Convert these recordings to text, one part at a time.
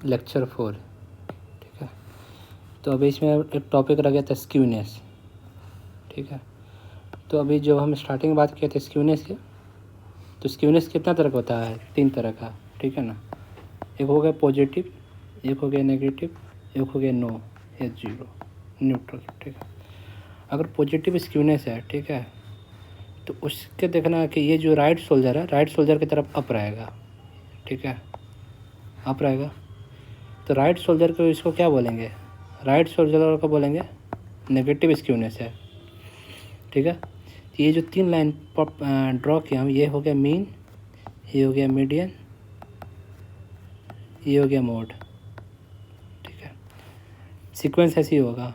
Lecture 4। ठीक है, तो अभी इसमें एक टॉपिक रह गया था स्क्यूनेस। ठीक है, तो अभी जो हम स्टार्टिंग में बात किए थे स्क्यूनेस के, तो स्क्यूनेस कितना तरह का होता है? 3 तरह का। ठीक है ना, एक हो गया पॉजिटिव, एक हो गया नेगेटिव, एक हो गया नो या जीरो, न्यूट्रल। ठीक है, अगर पॉजिटिव स्क्यूनेस है, ठीक है, तो उसके देखना है कि ये जो राइट शोल्डर है, राइट शोल्डर की तरफ अप रहेगा। ठीक है, अप रहेगा, तो राइट शोल्डर को इसको क्या बोलेंगे? राइट शोल्डर को बोलेंगे नेगेटिव स्क्यूनेस है। ठीक है, तो ये जो 3 लाइन ड्रॉ किया हम, ये हो गया मीन, ये हो गया मीडियन, ये हो गया मोड। ठीक है, सीक्वेंस ऐसे ही होगा।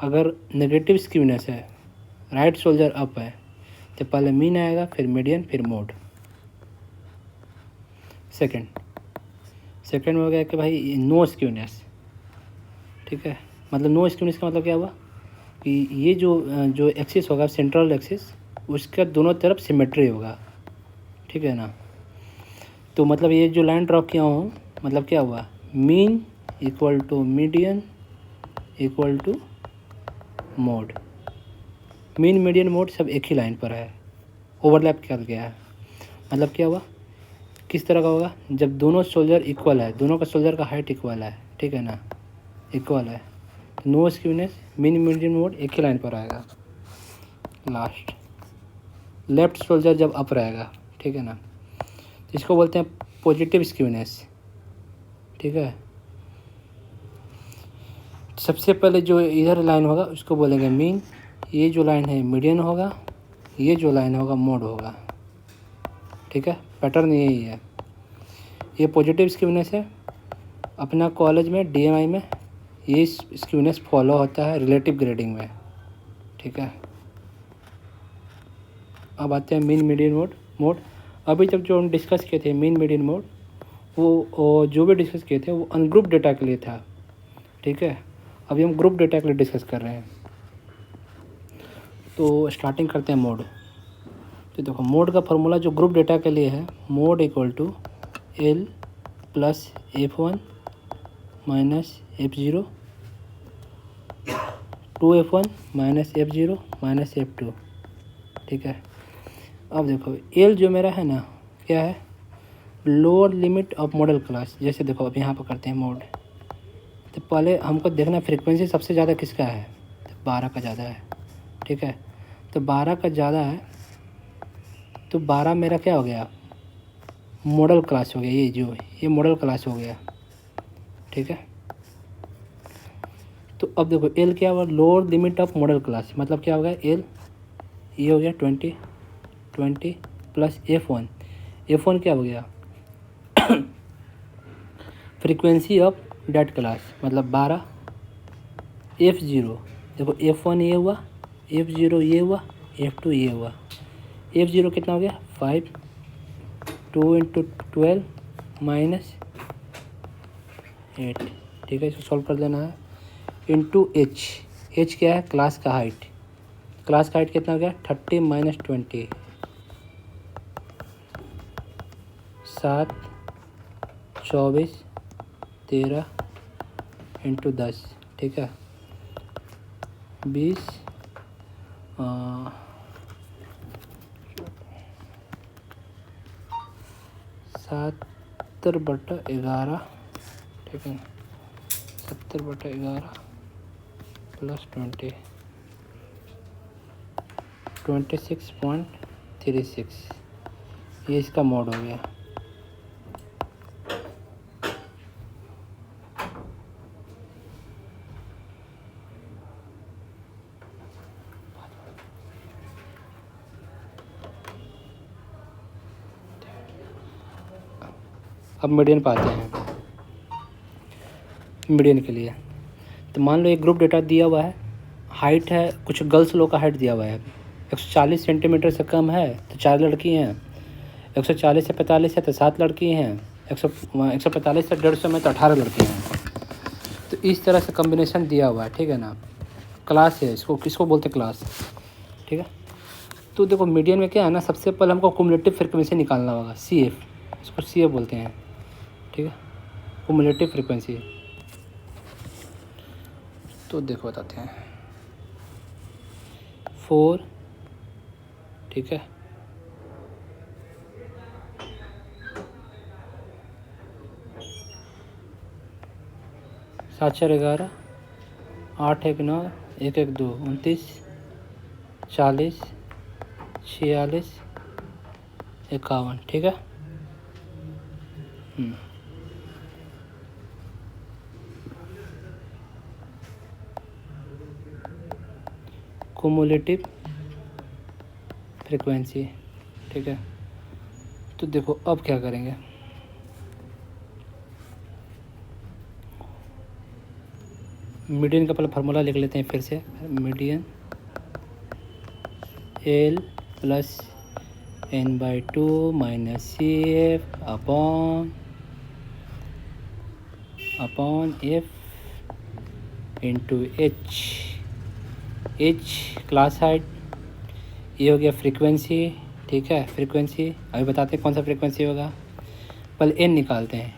अगर नेगेटिव स्क्यूनेस है, राइट शोल्डर अप है, तो पहले मीन आएगा, फिर मीडियन, फिर मोड। सेकंड में हो गया कि भाई नो स्क्यूनेस। ठीक है, मतलब नो स्क्यूनेस का मतलब क्या हुआ कि ये जो एक्सिस होगा, सेंट्रल एक्सिस, उसका दोनों तरफ सिमेट्री होगा। ठीक है ना, तो मतलब ये जो लाइन ड्रॉ किया हूँ, मतलब क्या हुआ, mean equal to median equal to mode. Mean median mode सब एक ही लाइन पर है, ओवरलैप कर गया है। मतलब क्या हुआ, किस तरह का होगा, जब दोनों शोल्डर इक्वल है, दोनों का शोल्डर का हाइट इक्वल है। ठीक है ना, इक्वल है, no skewness, mean median mode एक ही लाइन पर आएगा। लास्ट, लेफ्ट शोल्डर जब अप रहेगा, ठीक है ना, तो इसको बोलते हैं पॉजिटिव स्क्यूनेस। ठीक है, सबसे पहले जो इधर लाइन होगा उसको बोलेंगे मीन, ये जो लाइन है मीडियन होगा, ये जो लाइन होगा मोड होगा। ठीक है, पैटर्न यही है। ये पॉजिटिव स्क्यूनेस है। अपना कॉलेज में डीएमआई में ये स्क्यूनेस फॉलो होता है रिलेटिव ग्रेडिंग में। ठीक है, अब आते हैं मीन मीडियन मोड। अभी तक जो हम डिस्कस किए थे मीन मीडियन मोड, वो जो भी डिस्कस किए थे वो अनग्रुप डेटा के लिए था। ठीक है, अभी हम ग्रुप डेटा के लिए डिस्कस कर रहे हैं। तो स्टार्टिंग करते हैं मोड। तो देखो, मोड का फॉर्मूला जो ग्रुप डेटा के लिए है, mode equal to L plus F1 minus F0 2F1 minus F0 minus F2। ठीक है, अब देखो एल जो मेरा है ना, क्या है, lower limit of model class. जैसे देखो अब यहाँ पर करते हैं मोड, तो पहले हमको देखना फ्रीक्वेंसी सबसे ज़्यादा किसका है, तो 12 का ज़्यादा है। ठीक है, तो 12 का ज़्यादा है, तो 12 मेरा क्या हो गया, मॉडल क्लास हो गया। ये मॉडल क्लास हो गया। ठीक है, तो अब देखो एल क्या हुआ, lower limit of model class, मतलब क्या हो गया एल, ये हो गया 20 प्लस F1 क्या हो गया, फ्रीक्वेंसी ऑफ डेट क्लास, मतलब 12। F0 देखो, F1 ये हुआ, F0 ये हुआ, F2 ये हुआ। F0 कितना हो गया 5, 2 × 12 माइनस 8। ठीक है, इसको सॉल्व कर देना है। इंटू एच क्या है, क्लास का हाइट। क्लास का हाइट कितना हो गया 30 माइनस 20, 7, 24, 13 इंटू 10। ठीक है, 20, 70/11। ठीक है, 70/11 प्लस 20, 26.36। ये इसका मोड हो गया। अब मीडियन पाते हैं। मीडियन के लिए तो मान लो एक ग्रुप डेटा दिया हुआ है, हाइट है, कुछ गर्ल्स लोग का हाइट दिया हुआ है 140 सेंटीमीटर से कम है तो 4 लड़की हैं, 140 से 45 है तो 7 लड़की हैं, 145 से 150 में तो 18 लड़की हैं। तो इस तरह से कम्बिनेशन दिया हुआ है। ठीक है ना, क्लास है, इसको किसको बोलते क्लास। ठीक है, तो देखो मीडियन में क्या है ना, सबसे पहले हमको क्युमुलेटिव फ्रीक्वेंसी निकालना होगा, CF, इसको CF बोलते हैं। ठीक है, कुमुलेटिव फ्रीक्वेंसी। तो देखो बताते हैं 4, ठीक है, 7 4 11, 8 1 9, 1 1 2 29, 40, 46, 51, ठीक है। कुमुलेटिव फ्रीक्वेंसी, ठीक है। तो देखो अब क्या करेंगे, मीडियन का पहले फार्मूला लिख लेते हैं फिर से। Median L plus n/2 minus CF upon F into H class height, ये हो गया फ्रीक्वेंसी, ठीक है। फ्रीक्वेंसी अभी बताते हैं कौन सा फ्रीक्वेंसी होगा। पहले n निकालते हैं,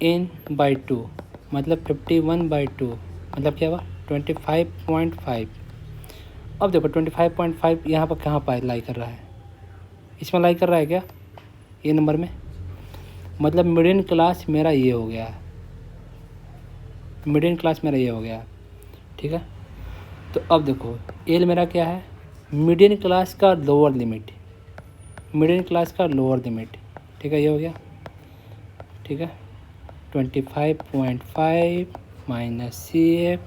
n/2 मतलब 51/2 मतलब क्या हुआ 25.5। अब देखो 25.5 यहाँ पर कहाँ पर लाई कर रहा है, इसमें लाई कर रहा है क्या, ये नंबर में, मतलब मिडिल क्लास मेरा ये हो गया, मिडिल क्लास मेरा ये हो गया, ठीक है। तो अब देखो एल मेरा क्या है, मिडिल क्लास का लोअर लिमिट, मिडिल क्लास का लोअर लिमिट, ठीक है, ये हो गया, ठीक है। 25.5 माइनस CF,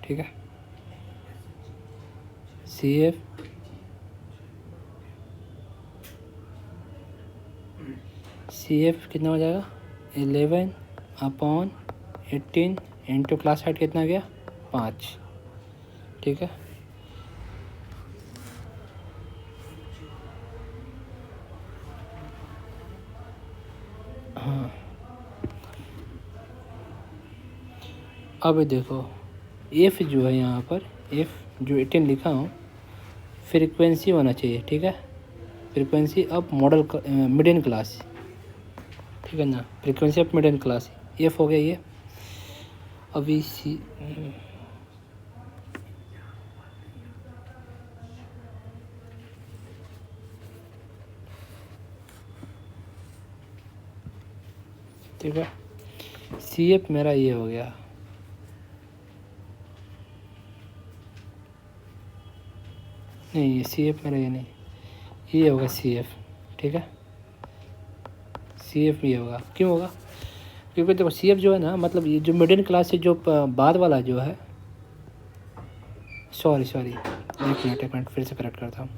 ठीक है, CF कितना हो जाएगा 11/18 इंटू क्लास हाइट कितना गया 5, ठीक है। हाँ अब देखो F जो है यहाँ पर, F जो 18 लिखा हूँ फ्रीक्वेंसी होना चाहिए, ठीक है। Frequency of model middle class, ठीक है ना, frequency of middle class F हो गया ये। अभी ठीक है, CF मेरा ये हो गया, नहीं ये CF मेरा ये नहीं, ये होगा CF, ठीक है। CF ये होगा, क्यों होगा, क्योंकि देखो CF जो है ना, मतलब ये जो मिडिल क्लास से जो बाद वाला जो है, सॉरी एक मिनट फिर से करेक्ट करता हूँ।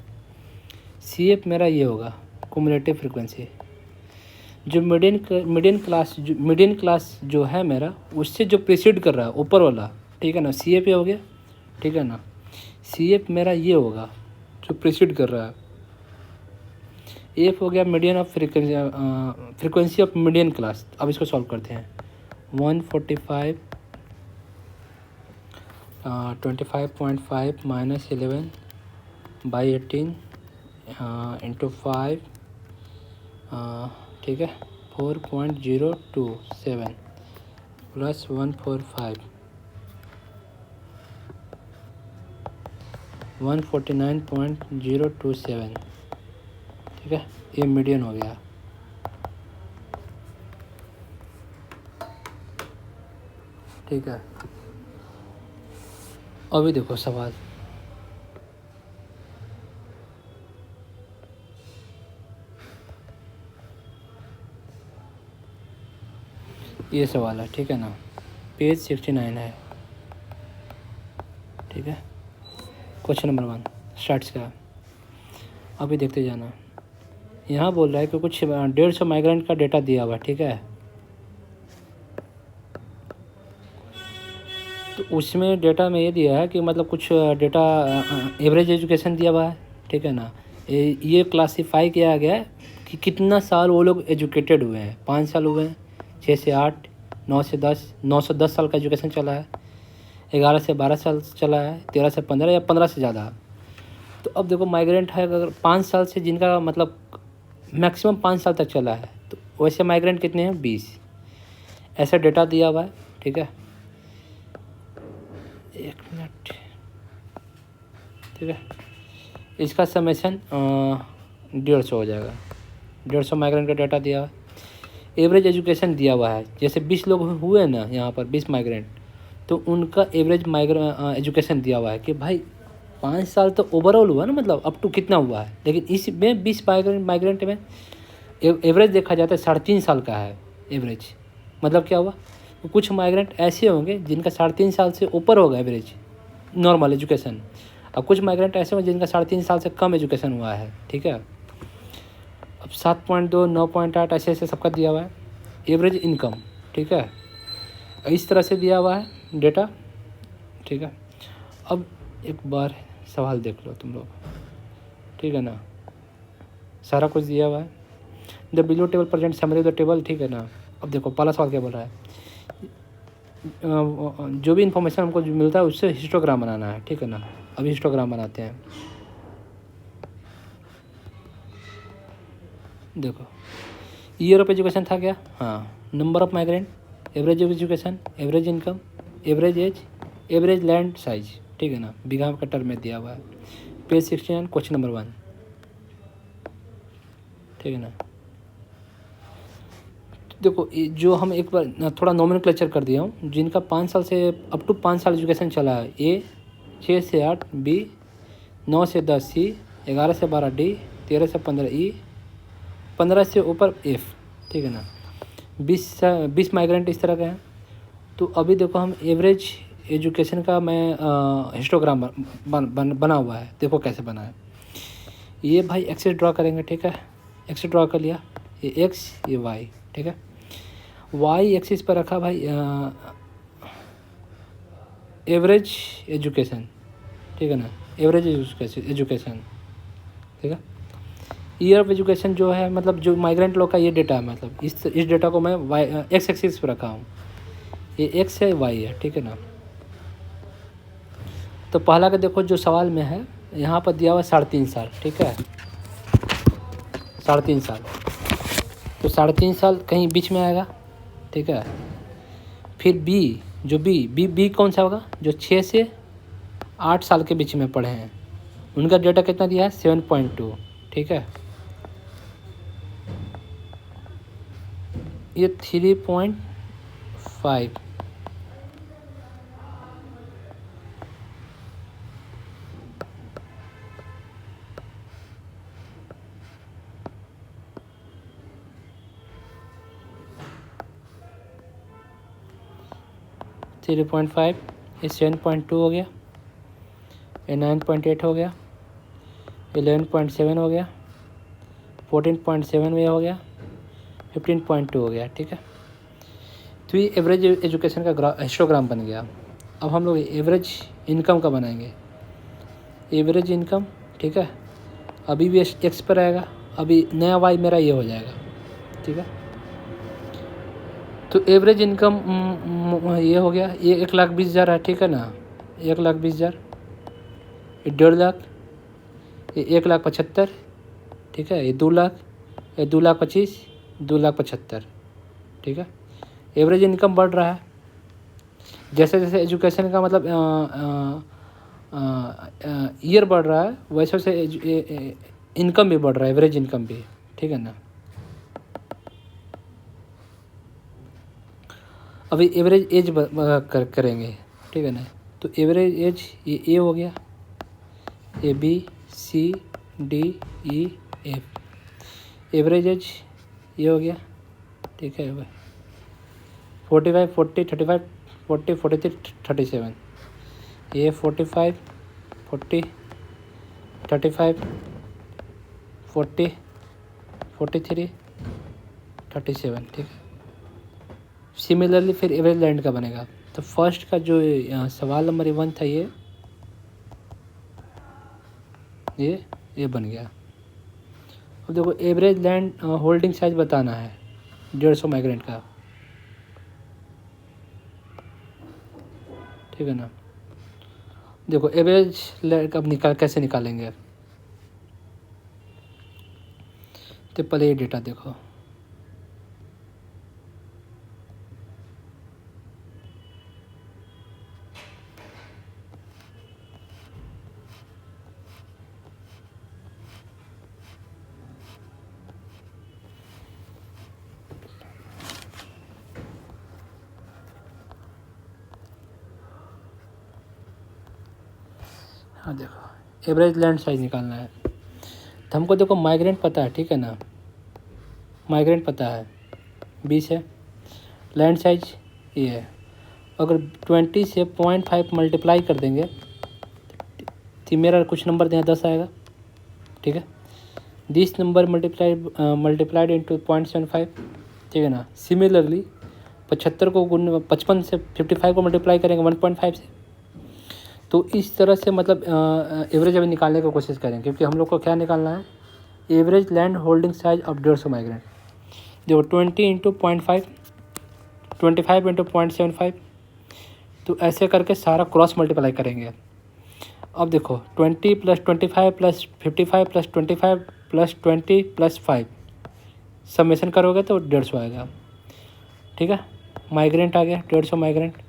CF मेरा ये होगा कुमुलेटिव फ्रीक्वेंसी, जो मिडिल क्लास जो है मेरा, उससे जो प्रीसीड कर रहा है ऊपर वाला, ठीक है ना, CF ये हो गया, ठीक है ना। CF मेरा ये होगा जो प्रीसीड कर रहा है, F हो गया median of frequency of median class. अब इसको सॉल्व करते हैं, 145 25.5 माइनस 11/18 इंटू 5, ठीक है, 4.027 प्लस 145 149.027, ठीक है, ये मीडियन हो गया, ठीक है। अभी देखो सवाल, ये सवाल है, ठीक है ना, पेज 69 है, ठीक है। क्वेश्चन नंबर 1 स्टार्ट्स का, अभी देखते जाना। यहाँ बोल रहा है कि कुछ 150 माइग्रेंट का डेटा दिया हुआ, ठीक है। तो उसमें डेटा में ये दिया है कि मतलब कुछ डेटा एवरेज एजुकेशन दिया हुआ है, ठीक है ना। ये क्लासीफाई किया गया है कि कितना साल वो लोग एजुकेटेड हुए हैं, 5 साल हुए हैं, 6 से 8, 9 से 10, 9 से 10 साल का एजुकेशन चला है, 11 से 12 साल चला है, 13 से 15 या 15 से ज़्यादा। तो अब देखो माइग्रेंट है, अगर 5 साल से जिनका मतलब मैक्सिमम 5 साल तक चला है। तो वैसे माइग्रेंट कितने हैं? 20। ऐसा डेटा दिया हुआ है, ठीक है। 1 मिनट, ठीक है। इसका समेशन 150 हो जाएगा। 150 माइग्रेंट का डाटा दिया हुआ है। एवरेज एजुकेशन दिया हुआ है, जैसे 20 लोग हुए ना यहाँ पर, 20 माइग्रेंट, तो उनका एवरेज एजुकेशन दिया हुआ है कि भाई 5 साल तो ओवरऑल हुआ ना, मतलब अप टू कितना हुआ है। लेकिन इसमें 20 माइग्रेंट में एवरेज देखा जाता है 3.5 साल का है एवरेज। मतलब क्या हुआ? तो कुछ माइग्रेंट ऐसे होंगे जिनका 3.5 साल से ऊपर होगा एवरेज नॉर्मल एजुकेशन, और कुछ माइग्रेंट ऐसे होंगे जिनका 3.5 साल से कम एजुकेशन हुआ है, ठीक है। अब 7.2, 9.8 ऐसे ऐसे सबका दिया हुआ है एवरेज इनकम, ठीक है। इस तरह से दिया हुआ है डेटा, ठीक है। अब एक बार सवाल देख लो तुम लोग, ठीक है ना। सारा कुछ दिया हुआ है। The below table present summary of the table, ठीक है ना। अब देखो पहला सवाल क्या बोल रहा है, जो भी इन्फॉर्मेशन हमको जो मिलता है उससे हिस्टोग्राम बनाना है, ठीक है ना। अभी हिस्टोग्राम बनाते हैं। देखो ईयर ऑफ एजुकेशन था क्या? हाँ। Number of migrant, average education, average income, average age, average land size, ठीक है ना। बीघा का टर्म में दिया हुआ है। पेज 69 क्वेश्चन नंबर 1, ठीक है ना। देखो जो हम एक बार थोड़ा नोमेनक्लेचर कर दिया हूँ, जिनका 5 साल से अप टू 5 साल एजुकेशन चला है, ए 6 से 8 बी, 9 से 10 सी, 11 से 12 डी, 13 से 15 ई, 15 से ऊपर एफ, ठीक है ना। 20 माइग्रेंट इस तरह के हैं। तो अभी देखो हम एवरेज एजुकेशन का मैं हिस्टोग्राम बना हुआ है। देखो कैसे बना है। ये भाई एक्सेस ड्रॉ करेंगे, ठीक है। एक्सेस ड्रॉ कर लिया, ये एक्स ये वाई, ठीक है। वाई एक्सिस पर रखा भाई एवरेज एजुकेशन, ठीक है ना। एवरेज एजुकेशन, ठीक है। ईयर ऑफ एजुकेशन जो है, मतलब जो माइग्रेंट लोग का ये डेटा है, मतलब इस डेटा को मैं वाई एक्स एक्सिस पर रखा हूँ। ये एक्स है, वाई है, ठीक है ना। तो पहला का देखो जो सवाल में है, यहाँ पर दिया हुआ 3.5 साल, ठीक है। 3.5 साल, तो 3.5 साल कहीं बीच में आएगा, ठीक है। फिर बी, जो बी कौन सा होगा? जो 6 से 8 साल के बीच में पढ़े हैं, उनका डेटा कितना दिया है? 7.2, ठीक है। ये 3.5, ये 7.2 हो गया, ये 9.8 हो गया, 11.7 हो गया, 14.7 हो गया, 15.2 हो गया, ठीक है। तो ये एवरेज एजुकेशन का हिस्टोग्राम बन गया। अब हम लोग एवरेज इनकम का बनाएंगे। एवरेज इनकम, ठीक है। अभी भी एक्स पर आएगा, अभी नया वाई मेरा ये हो जाएगा, ठीक है। तो एवरेज इनकम ये हो गया, ये 1,20,000 है, ठीक है ना। 1,20,000, ये 1.5 लाख, ये 1,75,000, ठीक है। ये 2 लाख, ये 2,25,000, 2,75,000, ठीक है। एवरेज इनकम बढ़ रहा है जैसे जैसे एजुकेशन का मतलब ईयर बढ़ रहा है, वैसे वैसे इनकम भी बढ़ रहा है, एवरेज इनकम भी, ठीक है ना। अभी एवरेज एज करेंगे, ठीक है ना। तो एवरेज एज ये ए हो गया, A B C D E F. Average age ये हो गया, ठीक है। 45, 40, 35, 40, 43, 37, ये 45, 40, 35, 40, 43, 37, ठीक है। सिमिलरली फिर एवरेज लैंड का बनेगा। तो फर्स्ट का जो सवाल नंबर 1 था, ये बन गया। अब देखो एवरेज लैंड होल्डिंग साइज बताना है 150 माइग्रेंट का, ठीक है ना। देखो एवरेज लैंड कब कैसे निकालेंगे? तो पहले ये डेटा देखो। हाँ देखो, एवरेज लैंड साइज निकालना है तो हमको देखो माइग्रेंट पता है, ठीक है ना, माइग्रेंट पता है 20 है, लैंड साइज ये है। अगर 20 से 0.5 मल्टीप्लाई कर देंगे तो मेरा कुछ नंबर यहाँ 10 आएगा, ठीक है। 10 नंबर मल्टीप्लाइड इंटू 0.75, ठीक है ना। सिमिलरली 75 को 55 से 55 को मल्टीप्लाई करेंगे 1.5 से। तो इस तरह से मतलब एवरेज अभी निकालने की कोशिश करें, क्योंकि हम लोग को क्या निकालना है, average land holding size of 150 migrant. देखो 20 इंटू 0.5, 25 इंटू 0.75, तो ऐसे करके सारा क्रॉस मल्टीप्लाई करेंगे। अब देखो 20 plus 25 plus 55 plus 25 plus 20 plus 5 summation करोगे तो 150 आएगा, ठीक है। माइग्रेंट आ गया 150 माइग्रेंट।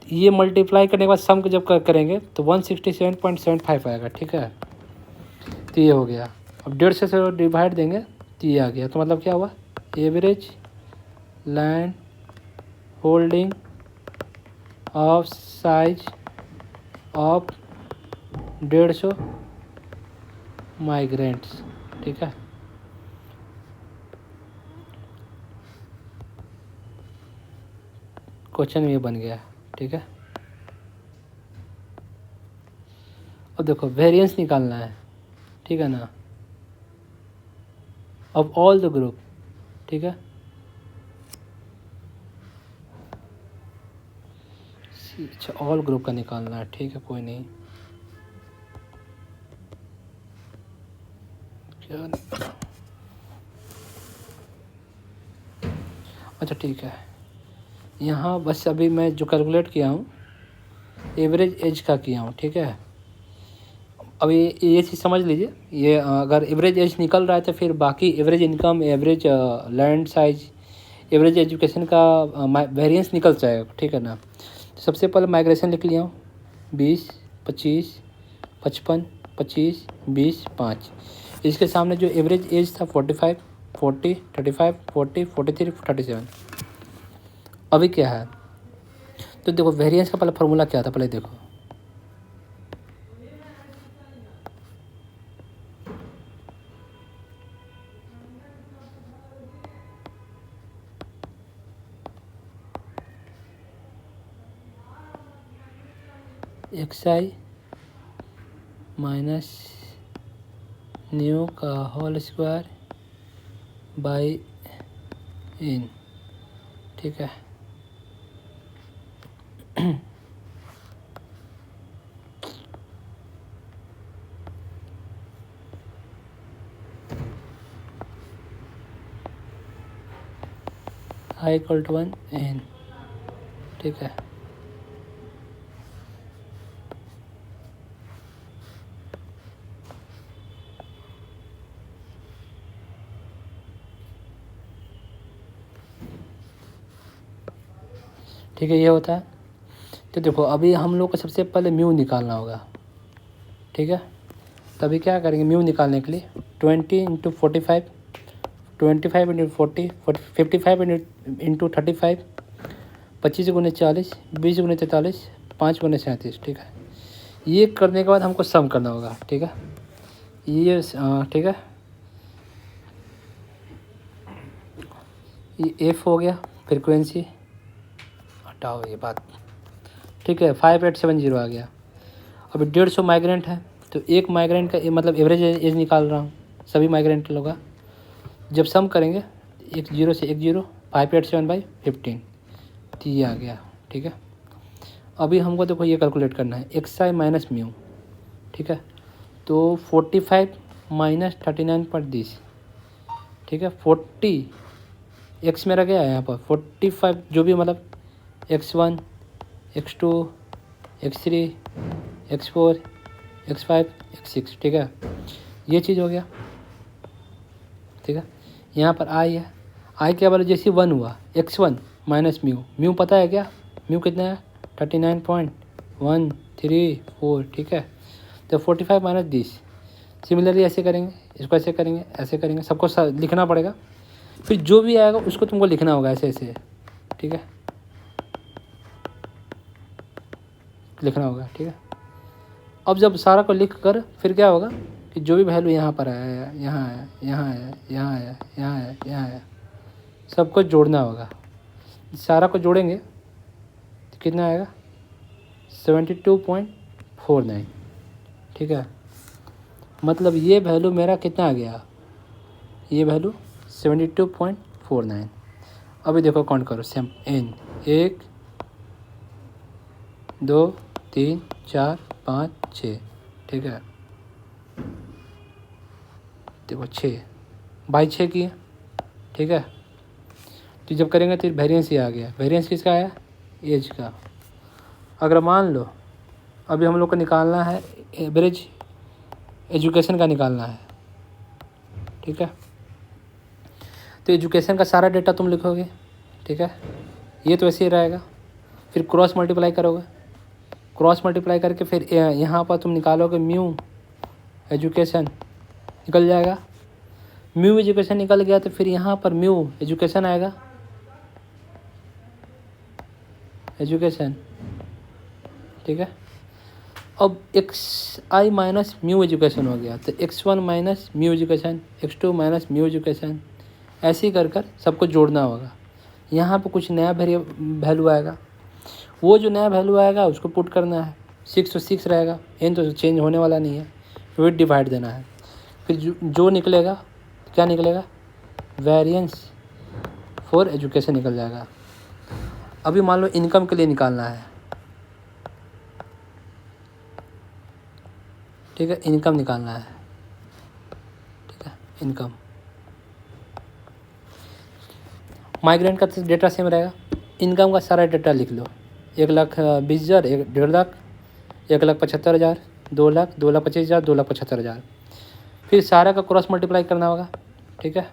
ये मल्टीप्लाई करने के बाद सम जब करेंगे तो 167.75 आएगा, ठीक है। तो ये हो गया। अब 150 से डिवाइड देंगे तो ये आ गया। तो मतलब क्या हुआ, average land holding of size of 150 migrants, ठीक है। क्वेश्चन ये बन गया, ठीक है। अब देखो वेरिएंस निकालना है, ठीक है ना, ऑफ ऑल द ग्रुप, ठीक है। अच्छा, ऑल ग्रुप का निकालना है, ठीक है, कोई नहीं। क्या अच्छा ठीक है, यहाँ बस अभी मैं जो कैलकुलेट किया हूँ एवरेज एज का किया हूँ, ठीक है। अभी ये चीज़ समझ लीजिए, ये अगर एवरेज एज निकल रहा है तो फिर बाकी average income, average land size, average education का वेरिएंस निकल जाएगा, ठीक है ना। तो सबसे पहले माइग्रेशन लिख लिया हूँ 20, 25, 55, 25, 20, 5। इसके सामने जो एवरेज एज था 45, 40, 35, 40, 43, 37। अभी क्या है, तो देखो वेरिएंस का पहले फार्मूला क्या था, पहले देखो। XI माइनस न्यू का होल स्क्वायर बाई इन, ठीक है। I इक्वल टू 1 n, ठीक है। ठीक है, ये होता है। तो देखो अभी हम लोग को सबसे पहले म्यू निकालना होगा, ठीक है। तभी क्या करेंगे, म्यू निकालने के लिए 20 इंटू 45, 25 इंटू 40, 55 इंटू 35, 25 गुने 40, 20 गुने 43, 5 गुने 37, ठीक है। ये करने के बाद हमको सम करना होगा, ठीक है। ये ठीक है, ये एफ हो गया फ्रिक्वेंसी, हटाओ ये बात, ठीक है। 5870 आ गया। अभी 150 माइग्रेंट है तो एक माइग्रेंट का मतलब एवरेज एज निकाल रहा हूँ सभी माइग्रेंट लोग का। जब सम करेंगे 10 से 10, 587/15, तो ये आ गया, ठीक है। अभी हमको देखो ये कैलकुलेट करना है XI माइनस म्यू, ठीक है। तो 45 माइनस 39.30, ठीक है। 40 एक्स मेरा क्या है यहाँ पर 45, जो भी मतलब X1, X2, X3, X4, X5, X6, ठीक है। ये चीज़ हो गया। ठीक है। यहाँ पर आई है, आई क्या वैल्यू जैसे 1 हुआ, x1 माइनस म्यू, म्यू पता है क्या, म्यू कितना है 39.134, ठीक है। तो 45 माइनस 10। सिमिलरली ऐसे करेंगे, इसको ऐसे करेंगे, ऐसे करेंगे, सबको लिखना पड़ेगा। फिर जो भी आएगा उसको तुमको लिखना होगा ऐसे ऐसे, ठीक है, लिखना होगा, ठीक है। अब जब सारा को लिख कर फिर क्या होगा कि जो भी वैल्यू यहाँ पर आया, यहाँ आया, यहाँ आया, यहाँ आया, यहाँ आया, यहाँ आया, सबको जोड़ना होगा। सारा को जोड़ेंगे तो कितना आएगा 72.49, ठीक है। मतलब ये वैल्यू मेरा कितना आ गया, ये वैल्यू 72.49। अभी देखो काउंट करो सेम n, 1 2 3 4 5 6, ठीक है। देखो 6 बाई 6 की है, ठीक है। तो जब करेंगे तो वेरिएंस ही आ गया। वेरिएंस किसका आया, एज का। अगर मान लो अभी हम लोग को निकालना है एवरेज एजुकेशन का निकालना है, ठीक है। तो एजुकेशन का सारा डेटा तुम लिखोगे, ठीक है, ये तो ऐसे ही रहेगा। फिर क्रॉस मल्टीप्लाई करोगे, क्रॉस मल्टीप्लाई करके फिर यहाँ पर तुम निकालोगे म्यू एजुकेशन, निकल जाएगा। म्यू एजुकेशन निकल गया तो फिर यहाँ पर म्यू एजुकेशन आएगा, एजुकेशन, ठीक है। अब xi माइनस म्यू एजुकेशन हो गया, तो x1 minus mu education, x2 minus mu education, ऐसे ही कर कर सबको जोड़ना होगा। यहाँ पे कुछ नया वैल्यू आएगा, वो जो नया वैल्यू आएगा उसको पुट करना है। 6 तो 6 रहेगा, n तो चेंज होने वाला नहीं है, विद डिवाइड देना है। फिर जो निकलेगा क्या निकलेगा, वेरिएंस फॉर एजुकेशन निकल जाएगा। अभी मान लो इनकम के लिए निकालना है, ठीक है, इनकम निकालना है, ठीक है, इनकम। माइग्रेंट का डेटा सेम रहेगा, इनकम का सारा डेटा लिख लो, 1,20,000, 1.5 लाख, 1,75,000, 2 लाख, 2,25,000, 2,75,000। फिर सारा का क्रॉस मल्टीप्लाई करना होगा, ठीक है,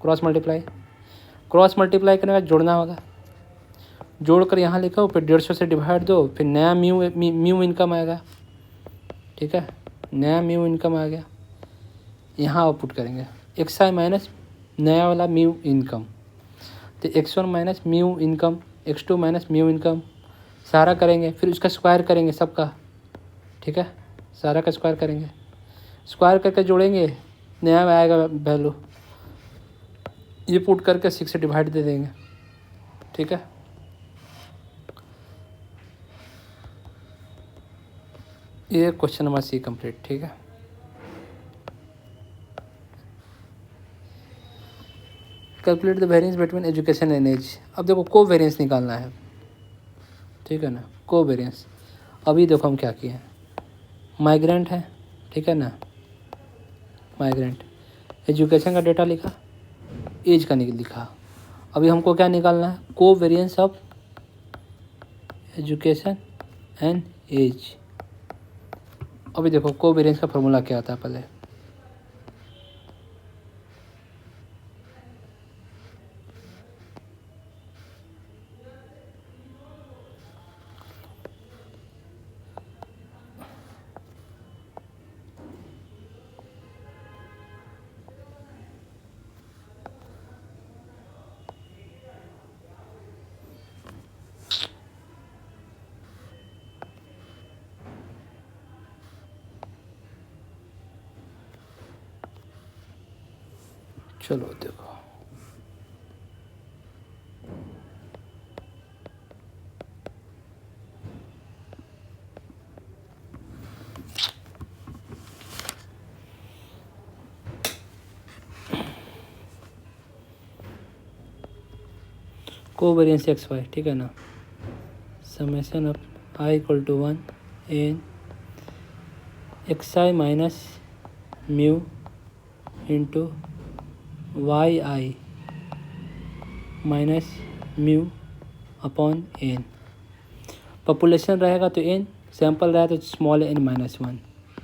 क्रॉस मल्टीप्लाई करने के बाद जोड़ना होगा। जोड़कर यहाँ लिखो, फिर 150 से डिवाइड दो, फिर नया म्यू इनकम आएगा, ठीक है, नया म्यू इनकम आ गया। यहाँ आउटपुट करेंगे xi माइनस नया वाला म्यू इनकम, तो x1 minus mu income, x2 minus mu income, सारा करेंगे। फिर उसका स्क्वायर करेंगे सबका, ठीक है, सारा का स्क्वायर करेंगे, स्क्वायर करके जोड़ेंगे, नया आएगा वैल्यू, ये पुट करके 6 से डिवाइड दे देंगे, ठीक है। ये क्वेश्चन नंबर सी कंप्लीट, ठीक है। Calculate the variance between education and age. अब देखो को वेरिएंस निकालना है, ठीक है ना, को वेरिएंस। अभी देखो हम क्या किए हैं, माइग्रेंट है, ठीक है ना, माइग्रेंट, एजुकेशन का डेटा लिखा, एज का लिखा। अभी हमको क्या निकालना है, को variance of education and age. अभी देखो को वेरिएंस का फॉर्मूला क्या आता है पहले, चलो देखो, को वेरिएंस एक्स वाई, ठीक है ना, summation of I equal to 1 N xi minus mu into Y I minus mu upon N. Population रहेगा तो एन, सैम्पल रहेगा तो स्मॉल एन माइनस 1,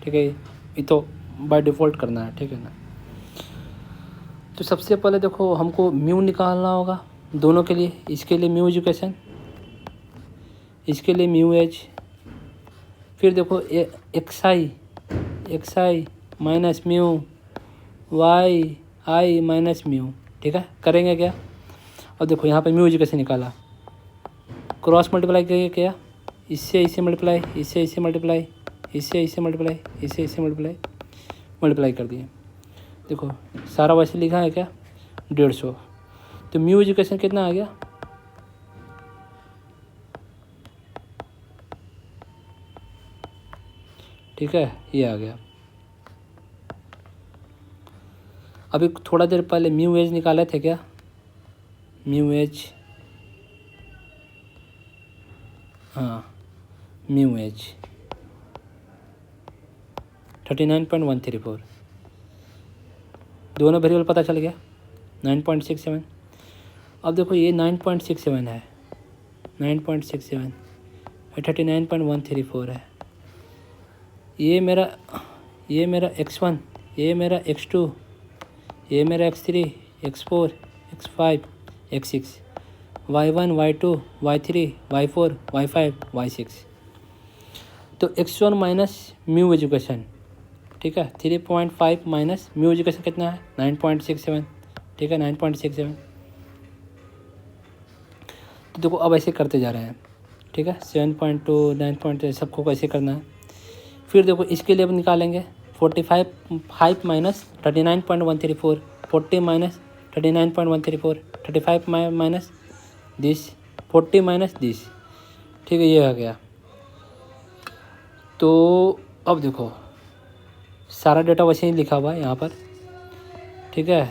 ठीक है। ये तो बाय डिफ़ॉल्ट करना है, ठीक है ना। तो सबसे पहले देखो हमको म्यू निकालना होगा दोनों के लिए। इसके लिए म्यू एजुकेशन, इसके लिए म्यू एज। फिर देखो X I minus mu Y I minus mu. ठीक है, करेंगे क्या? अब देखो यहाँ पे म्यू एजुकेशन निकाला, क्रॉस मल्टीप्लाई करिए क्या, इससे इसे मल्टीप्लाई, इससे इसे मल्टीप्लाई, इससे इसे मल्टीप्लाई, इससे इसे मल्टीप्लाई कर दिए। देखो सारा वैसे लिखा है क्या, 150। तो म्यू एजुकेशन कितना आ गया, ठीक है, ये आ गया। अभी थोड़ा देर पहले म्यू एज निकाले थे क्या, म्यू एज, हाँ म्यू एज 39.134, दोनों वेरिएबल पता चल गया 9.67। अब देखो ये 9.67 है, 9.67, 39.134 है। ये मेरा x1, ये मेरा x2, ये मेरा x3, x4, x5, x6, y1, y2, y3, y4, y5, y6। तो x1 माइनस म्यू एजुकेशन, ठीक है, 3.5 माइनस म्यू एजुकेशन कितना है, 9.67, ठीक है, 9.67। तो देखो अब ऐसे करते जा रहे हैं, ठीक है, 7.2, 9. सबको कैसे करना है। फिर देखो इसके लिए अब निकालेंगे 45 minus 39.134, 40 minus 39.134, 35 minus this, 40 minus this, ठीक है, ये आ गया। तो अब देखो सारा डेटा वैसे ही लिखा हुआ है यहाँ पर, ठीक है।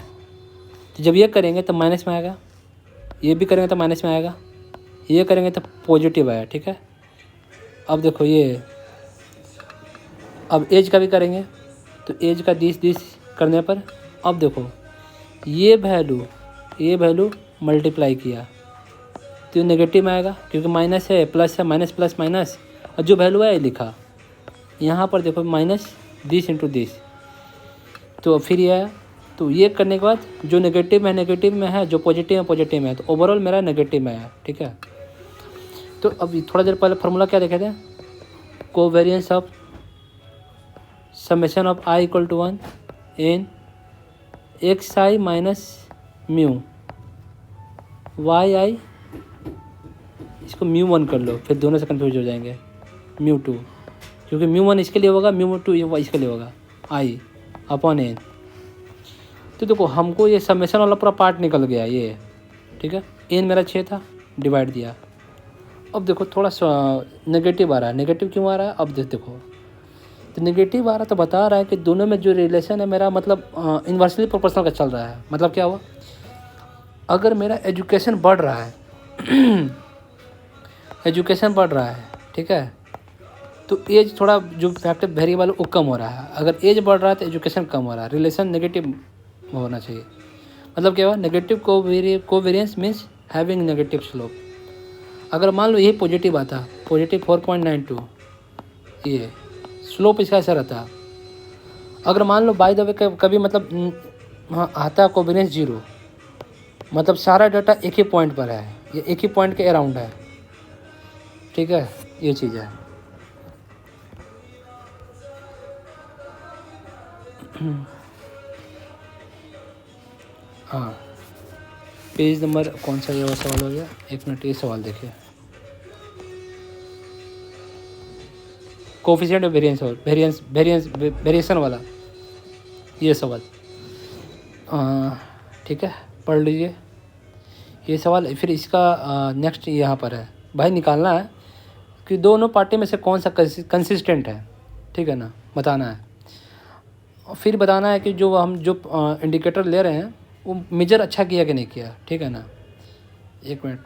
तो जब ये करेंगे तो माइनस में आएगा, ये भी करेंगे तो माइनस में आएगा, ये करेंगे तो पॉजिटिव आएगा, ठीक है। अब देखो ये, अब एज का भी करेंगे तो एज का दिस करने पर अब देखो ये वैल्यू मल्टीप्लाई किया तो नेगेटिव में आएगा, क्योंकि माइनस है, प्लस है, माइनस प्लस माइनस, और जो वैल्यू है लिखा यहाँ पर देखो माइनस दिस इंटू दिस, तो फिर ये आया। तो ये करने के बाद जो नेगेटिव में नेगेटिव में है, जो पॉजिटिव में पॉजिटिव में है, तो ओवरऑल मेरा नेगेटिव में है, ठीक है। तो अब थोड़ा देर पहले फार्मूला क्या देखे थे, covariance of summation of I equal to 1 in x I minus mu Y i, इसको म्यू 1 कर लो, फिर दोनों से कन्फ्यूज हो जाएंगे, म्यू 2, क्योंकि म्यू 1 इसके लिए होगा, म्यू 2 इसके लिए होगा, आई अपॉन एन। तो देखो हमको ये समेशन वाला पूरा पार्ट निकल गया ये, ठीक है। एन मेरा 6 था, डिवाइड दिया। अब देखो थोड़ा सा नेगेटिव आ रहा है, नेगेटिव क्यों आ रहा है, अब देखो तो नेगेटिव आ रहा तो बता रहा है कि दोनों में जो रिलेशन है मेरा मतलब इन्वर्सली प्रोपोर्शनल का चल रहा है। मतलब क्या हुआ, अगर मेरा एजुकेशन बढ़ रहा है एजुकेशन बढ़ रहा है, ठीक है, तो एज थोड़ा जो फैक्टर वेरिएबल वो कम हो रहा है। अगर एज बढ़ रहा है तो एजुकेशन कम हो रहा है, रिलेशन नेगेटिव होना चाहिए। मतलब क्या हुआ, negative covariance means having negative slope. अगर मान लो ये पॉजिटिव आता, पॉजिटिव 4.92, ये स्लोप इसका ऐसा रहता। अगर मान लो बाय द वे कभी मतलब हाँ आता है कोवेरिएंस 0, मतलब सारा डाटा एक ही पॉइंट पर है, ये एक ही पॉइंट के अराउंड है, ठीक है, ये चीज़ है। हाँ, पेज नंबर कौन सा ये वाला सवाल हो गया, 1 मिनट, ये सवाल देखिए, कोफिशिएंट ऑफ वेरिएशन वाला ये सवाल, ठीक है, पढ़ लीजिए ये सवाल। फिर इसका नेक्स्ट यहाँ पर है भाई, निकालना है कि दोनों पार्टी में से कौन सा कंसिस्टेंट है, ठीक है ना, बताना है। फिर बताना है कि जो हम जो इंडिकेटर ले रहे हैं वो मेजर अच्छा किया कि नहीं किया, ठीक है ना। 1 मिनट,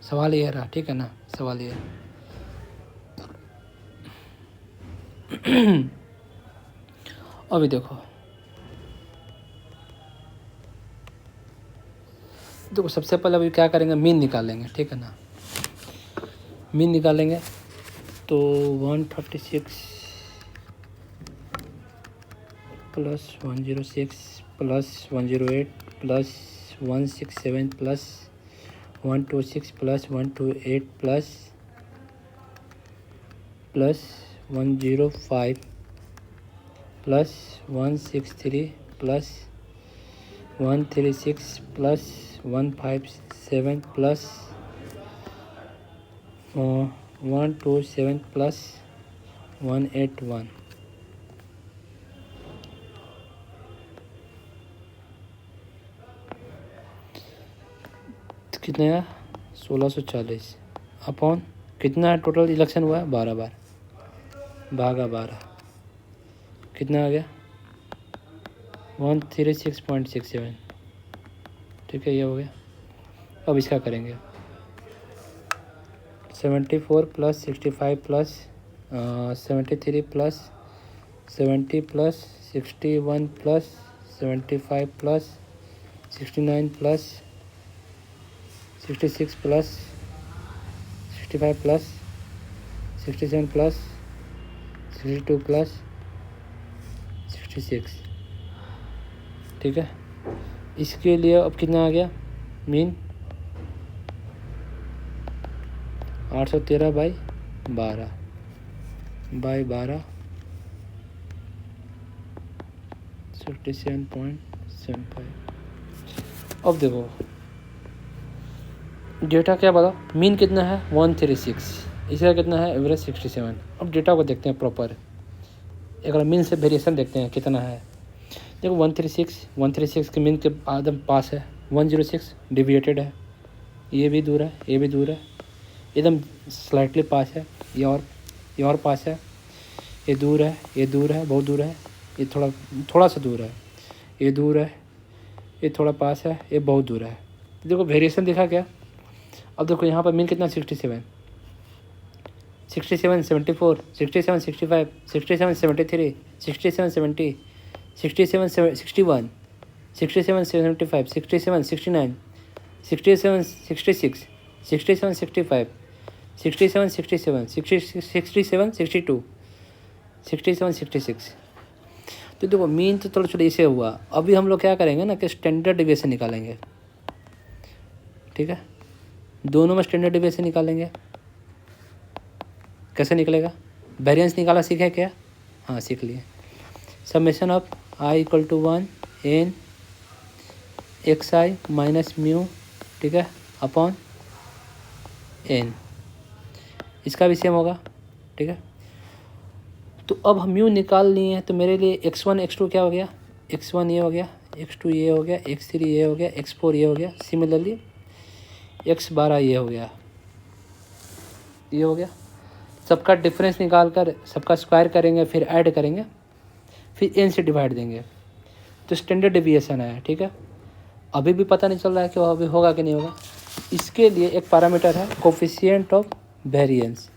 सवाल ये रहा, ठीक है ना, सवाल ये अभी देखो सबसे पहले अभी क्या करेंगे, मीन निकालेंगे, ठीक है ना। मीन निकालेंगे तो 136 plus 106 plus 108 plus 167 plus 126 plus 128 plus 105 plus 163 plus 136 plus 157 plus 127 plus 181 कितना है 1640 अपॉन कितना है टोटल इलेक्शन हुआ है 12 बार भागा 12 कितना आ गया 136.67 ठीक है ये हो गया। अब इसका करेंगे 74 plus 65 plus 73 plus 70 plus 61 plus 75 plus 69 plus 66 plus 65 plus 67 plus 62 plus 66 ठीक है। इसके लिए अब कितना आ गया मीन 813 बाई 12 67.75। अब देखो डेटा क्या बता मीन कितना है 136 इसका कितना है एवरेज 67। अब डेटा को देखते हैं प्रॉपर एक मीन से वेरिएशन देखते हैं कितना है। देखो 136 के मीन के आदम पास है 106 डिविएटेड है ये भी दूर है एकदम स्लाइटली पास है ये और पास है ये दूर है बहुत दूर है ये थोड़ा सा दूर है ये दूर है ये थोड़ा पास है ये बहुत दूर है। देखो वेरिएशन दिखा क्या। अब देखो यहाँ पर मीन कितना 67 74 67 65 67 73 67 70 67 61 67 75 67 69 67 66 67 65 67 67 67 62 67 66। तो देखो मीन तो थोड़ा इसे हुआ। अभी हम लोग क्या करेंगे ना कि स्टैंडर्ड डिविएशन निकालेंगे ठीक है। दोनों में स्टैंडर्ड डिविएशन निकालेंगे। कैसे निकलेगा वेरिएंस निकाला सीखे क्या। हाँ सीख लिए। Summation of i equal to 1 n xi minus mu ठीक है अपॉन n इसका भी सेम होगा ठीक है। तो अब हम म्यू निकाल लिए हैं तो मेरे लिए x1 x2 क्या हो गया x1 ये हो गया x2 ये हो गया x3 ये हो गया x4 ये हो गया सिमिलरली x12 ये हो गया। सबका डिफरेंस निकाल कर सबका स्क्वायर करेंगे फिर ऐड करेंगे फिर n से डिवाइड देंगे तो स्टैंडर्ड डेविएशन है ठीक है। अभी भी पता नहीं चल रहा है कि अभी होगा कि नहीं होगा। इसके लिए एक पैरामीटर है कोफिशिएंट ऑफ वेरिएंस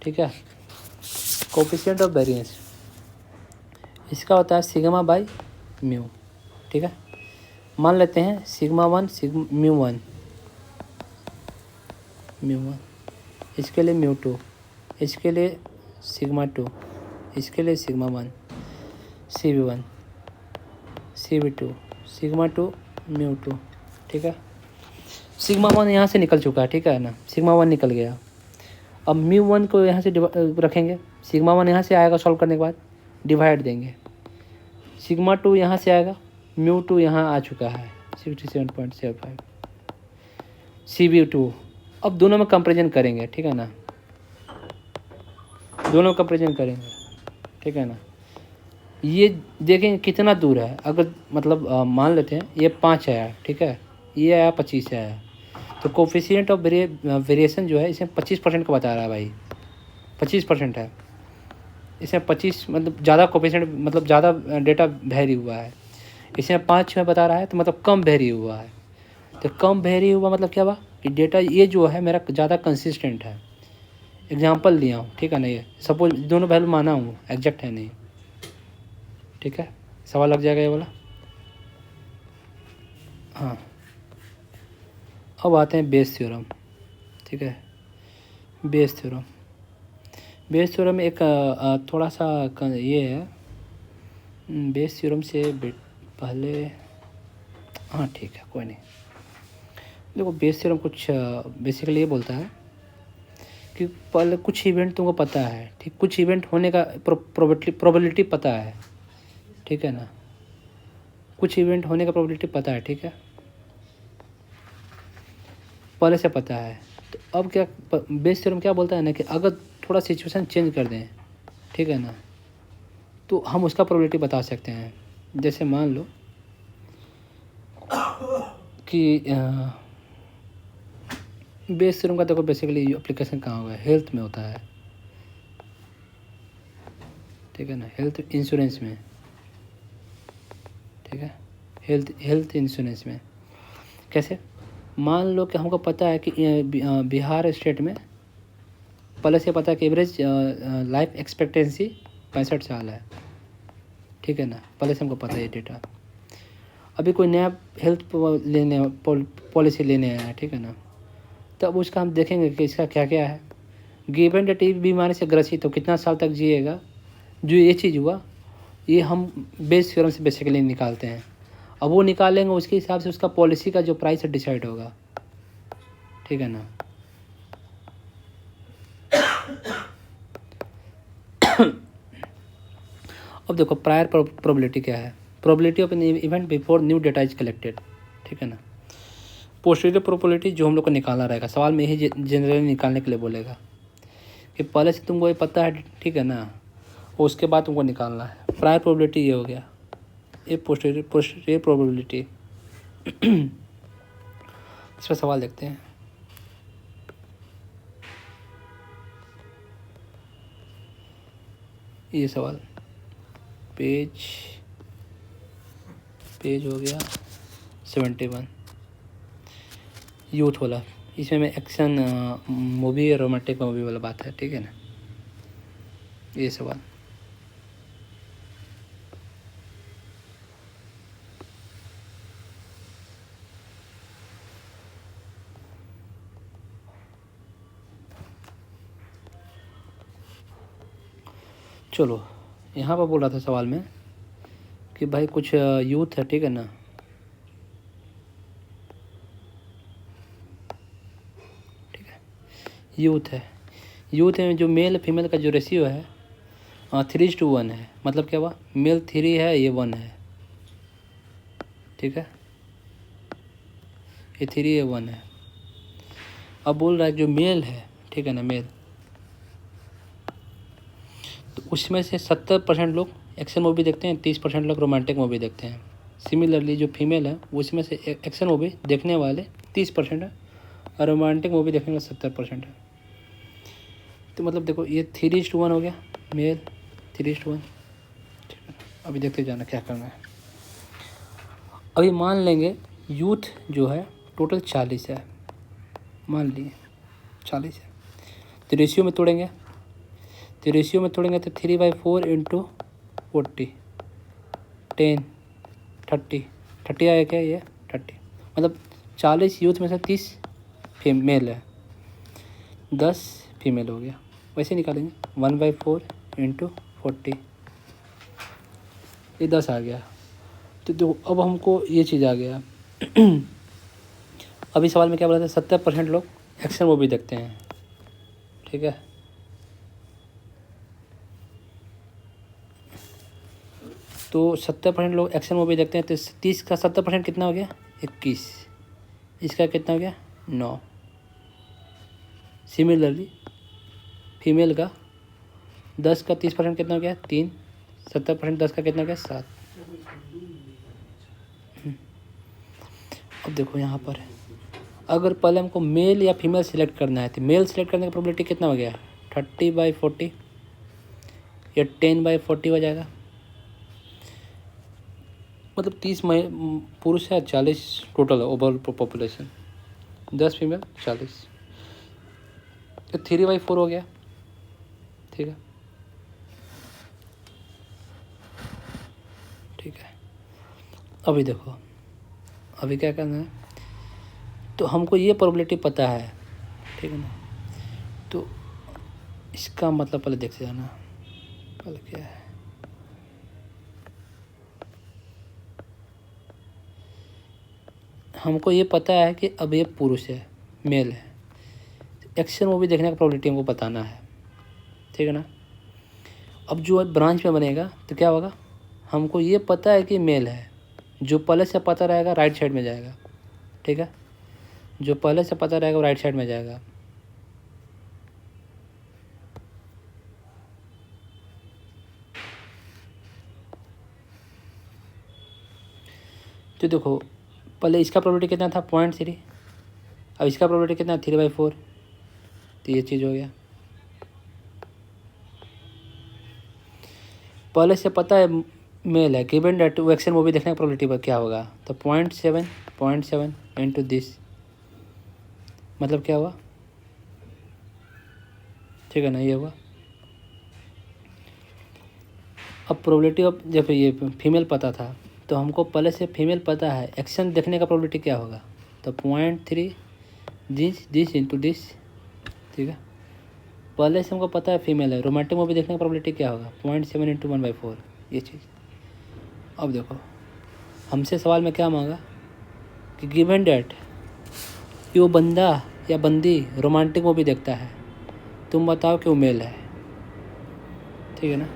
ठीक है। कोफिशिएंट ऑफ वेरिएंस इसका होता है सिग्मा बाई म्यू ठीक है। मान लेते हैं सिग्मा 1 म्यू 1 इसके लिए म्यू 2 इसके लिए सिग्मा 2 इसके लिए sigma 1 CV1 CV2 sigma 2 mu 2 ठीक है। सिग्मा 1 यहाँ से निकल चुका है ठीक है ना सिग्मा 1 निकल गया। अब म्यू 1 को यहाँ से रखेंगे सिग्मा 1 यहाँ से आएगा सॉल्व करने के बाद डिवाइड देंगे सिग्मा 2 यहाँ से आएगा म्यू 2 यहाँ आ चुका है 67.75 CV2। अब दोनों में कंपैरिजन करेंगे ठीक है ना दोनों कंपैरिजन करेंगे ठीक है ना। ये देखें कितना दूर है अगर मतलब मान लेते हैं ये 5 आया ठीक है ये आया 25 आया तो कोफिशिएंट ऑफ वेरिएशन जो है इसमें 25% का बता रहा है भाई 25% है इसमें 25 मतलब ज़्यादा कोफिशिएंट मतलब ज़्यादा डेटा वेरी हुआ है। इसमें 5 में बता रहा है तो मतलब कम वेरी हुआ है। तो कम वेरी हुआ मतलब क्या हुआ कि डेटा ये जो है मेरा ज़्यादा कंसिस्टेंट है। एग्जांपल लिया हूँ ठीक है ना ये सपोज दोनों वैल्यू माना हूँ एग्जैक्ट है नहीं ठीक है। सवाल लग जाएगा ये वाला। हाँ अब आते हैं बेस थ्योरम ठीक है। बेस थ्योरम में एक थोड़ा सा ये है बेस थ्योरम से पहले हाँ ठीक है, कोई नहीं। देखो बेस थ्योरम कुछ बेसिकली ये बोलता है कि पहले कुछ इवेंट तुमको पता है, ठीक, कुछ इवेंट होने का प्रोबेबिलिटी पता है, ठीक है ना, कुछ इवेंट होने का प्रोबेबिलिटी पता है, ठीक है, पहले से पता है। तो अब क्या बेस थ्योरम क्या बोलता है ना कि अगर थोड़ा सिचुएशन चेंज कर दें, ठीक है ना, तो हम उसका प्रोबेबिलिटी बता सकते हैं। जैसे मान लो कि बेस थ्योरम का देखो बेसिकली एप्लीकेशन कहाँ होगा, हेल्थ में होता है, ठीक है ना, हेल्थ इंश्योरेंस में, ठीक है, हेल्थ इंश्योरेंस में। कैसे, मान लो कि हमको पता है कि बिहार स्टेट में पहले से पता है कि एवरेज लाइफ एक्सपेक्टेंसी 65 साल है, ठीक है ना, पहले से हमको पता है ये डेटा। अभी कोई नया हेल्थ पॉलिसी लेने आया है, ठीक है ना, तब उसका हम देखेंगे कि इसका क्या क्या है, गिवन डेट बीमारी से ग्रसित हो कितना साल तक जिएगा, जो ये चीज़ हुआ ये हम बेस थ्योरम से बेसिकली निकालते हैं। अब वो निकालेंगे उसके हिसाब से उसका पॉलिसी का जो प्राइस है डिसाइड होगा, ठीक है ना। अब देखो प्रायर प्रोबेबिलिटी क्या है, probability of an event before new data is collected, ठीक है ना। पोस्टीरियर प्रोबेबिलिटी जो हम लोग को निकालना रहेगा, सवाल में यही जनरली निकालने के लिए बोलेगा कि पहले से तुमको ये पता है, ठीक है ना, और उसके बाद तुमको निकालना है। प्रायर प्रोबेबिलिटी ये हो गया, ये पोस्टीरियर प्रोबेबिलिटी। इस पर सवाल देखते हैं। ये सवाल पेज हो गया 71, यूथ वाला, इसमें मैं एक्शन मूवी और रोमांटिक मूवी वाला बात है, ठीक है ना। ये सवाल चलो, यहाँ पर बोल रहा था सवाल में कि भाई कुछ यूथ है, ठीक है ना, ठीक है, यूथ में जो मेल फीमेल का जो रेशियो है 3:1 है। मतलब क्या हुआ, मेल 3 है, ये 1 है, ठीक है, ये 3 ये 1 है। अब बोल रहा है जो मेल है, ठीक है ना, मेल, तो उसमें से 70% लोग एक्शन मूवी देखते हैं, 30% लोग रोमांटिक मूवी देखते हैं। सिमिलरली जो फीमेल है उसमें से एक्शन मूवी देखने वाले 30% है और रोमांटिक मूवी देखने वाले 70% है। तो मतलब देखो ये 3:1 हो गया, मेल 3:1, ठीक है। अभी देखते जाना क्या करना है। अभी मान लेंगे यूथ जो है टोटल 40 है, मान लिए 40 है, तो रेशियो में तोड़ेंगे, तो 3/4 इंटू 40 10 30 आया क्या, ये 30, मतलब 40 यूथ में से 30 फीमेल है, 10 फीमेल हो गया। वैसे निकालेंगे 1/4 इंटू 40, ये 10 आ गया। तो अब हमको ये चीज़ आ गया। अभी सवाल में क्या बोला था, 70% लोग एक्शन मूवी देखते हैं, ठीक है, तो 70% लोग एक्शन मूवी देखते हैं, तो 30 का 70% कितना हो गया, 21, इसका कितना हो गया 9। सिमिलरली फीमेल का 10 का 30% कितना हो गया 3, 70% 10 का कितना हो गया 7। अब देखो यहाँ पर अगर पहले हमको मेल या फीमेल सिलेक्ट करना है, तो मेल सिलेक्ट करने का प्रोबेबिलिटी कितना हो गया 30/40 या 10/40 हो जाएगा। मतलब 30 पुरुष है, 40 टोटल ओवरऑल पॉपुलेशन, 10 फीमेल 40, तो 3/4 हो गया, ठीक है, ठीक है। अभी देखो अभी क्या करना है, तो हमको ये प्रोबेबिलिटी पता है, ठीक है ना, तो इसका मतलब पहले देखते जाना, पहले क्या है, हमको ये पता है कि अब ये पुरुष है, मेल है। एक्शन मूवी देखने का प्रोबेबिलिटी हमको बताना है, ठीक है ना। अब जो ब्रांच में बनेगा तो क्या होगा, हमको ये पता है कि मेल है, जो पहले से पता रहेगा राइट साइड में जाएगा, ठीक है। जो पहले से पता रहेगा वो राइट साइड में जाएगा। तो देखो पहले इसका प्रोबेबिलिटी कितना था 0.3, अब इसका प्रोबेबिलिटी कितना 3/4, तो ये चीज़ हो गया। पहले से पता है मेल है, गिवन दैट वो एक्शन मूवी देखने का प्रोबेबिलिटी क्या होगा, तो 0.7 इंटू दिस, मतलब क्या हुआ, ठीक है ना, ये हुआ। अब प्रोबेबिलिटी ऑफ, जब ये फीमेल पता था तो हमको पहले से फीमेल पता है, एक्शन देखने का प्रोबेबिलिटी क्या होगा, तो 0.3 दिस इंटू दिस, ठीक है। पहले से हमको पता है फीमेल है, रोमांटिक मूवी देखने का प्रोबेबिलिटी क्या होगा, 0.7 इंटू 1/4, ये चीज़। अब देखो हमसे सवाल में क्या मांगा कि गिवन डेट कि वो बंदा या बंदी रोमांटिक मूवी देखता है, तुम बताओ कि वो मेल है, ठीक है ना,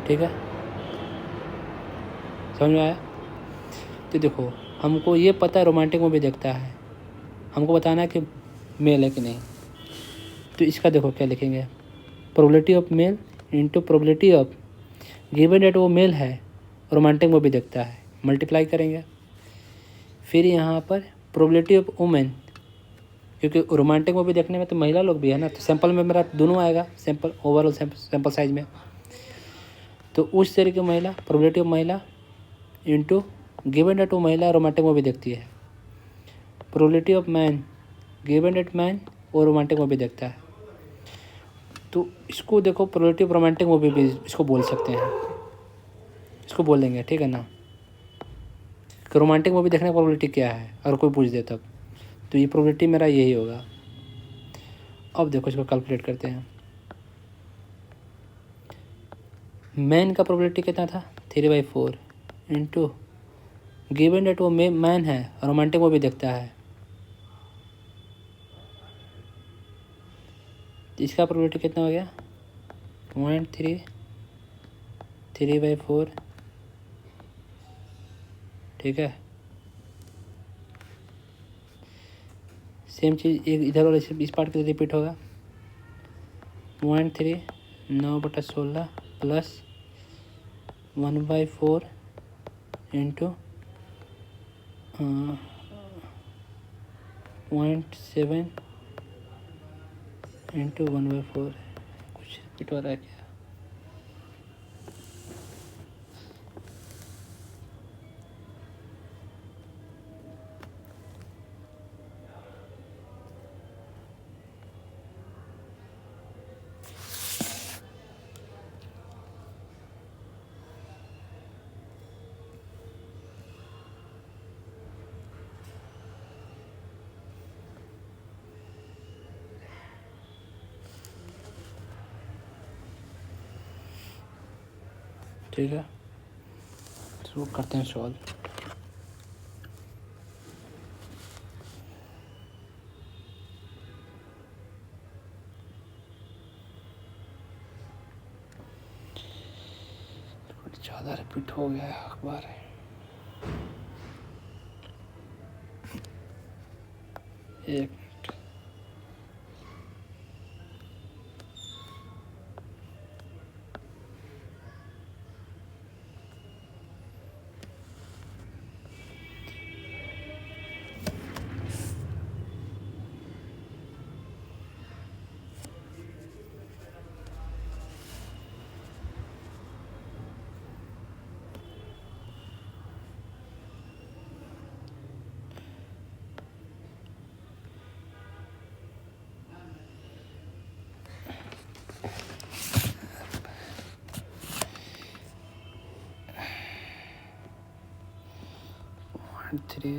ठीक है, समझ में आया। तो देखो हमको ये पता है रोमांटिक मूवी देखता है, हमको बताना है कि मेल है कि नहीं। तो इसका देखो क्या लिखेंगे, probability of male into probability of given that वो मेल है, रोमांटिक मूवी देखता है, मल्टीप्लाई करेंगे। फिर यहाँ पर प्रोबेबिलिटी ऑफ वुमेन, क्योंकि रोमांटिक मूवी देखने में तो महिला लोग भी है ना, तो सैंपल में मेरा दोनों आएगा, सैंपल ओवरऑल सैंपल साइज में। तो उस तरीके की महिला, प्रोबेबिलिटी ऑफ महिला इंटू गिवन डेट वो महिला रोमांटिक मूवी देखती है, probability of man given that man और रोमांटिक मूवी देखता है। तो इसको देखो प्रोबेबिलिटी ऑफ रोमांटिक मूवी भी इसको बोल सकते हैं, इसको बोल देंगे, ठीक है ना, कि रोमांटिक मूवी देखने की प्रोबेबिलिटी क्या है, अगर कोई पूछ दे तब, तो ये प्रोबेबिलिटी मेरा यही होगा। अब देखो इसको कैलकुलेट करते हैं। मैन का प्रोबेबिलिटी कितना था 3/4 इंटू गिवन डेट वो मैन है, रोमांटिक मूवी देखता है, इसका प्रोबेबिलिटी कितना हो गया 3/4, ठीक है। सेम चीज़ एक इधर और इस पार्ट के रिपीट होगा, 0.3 9/16 प्लस 1/4 इंटू 0.7 इंटू 1/4, कुछ रिपीट हो रहा है क्या, ठीक है। शुरू करते हैं सॉल्व। ज़्यादा रिपीट हो गया है अखबार है, एक थ्री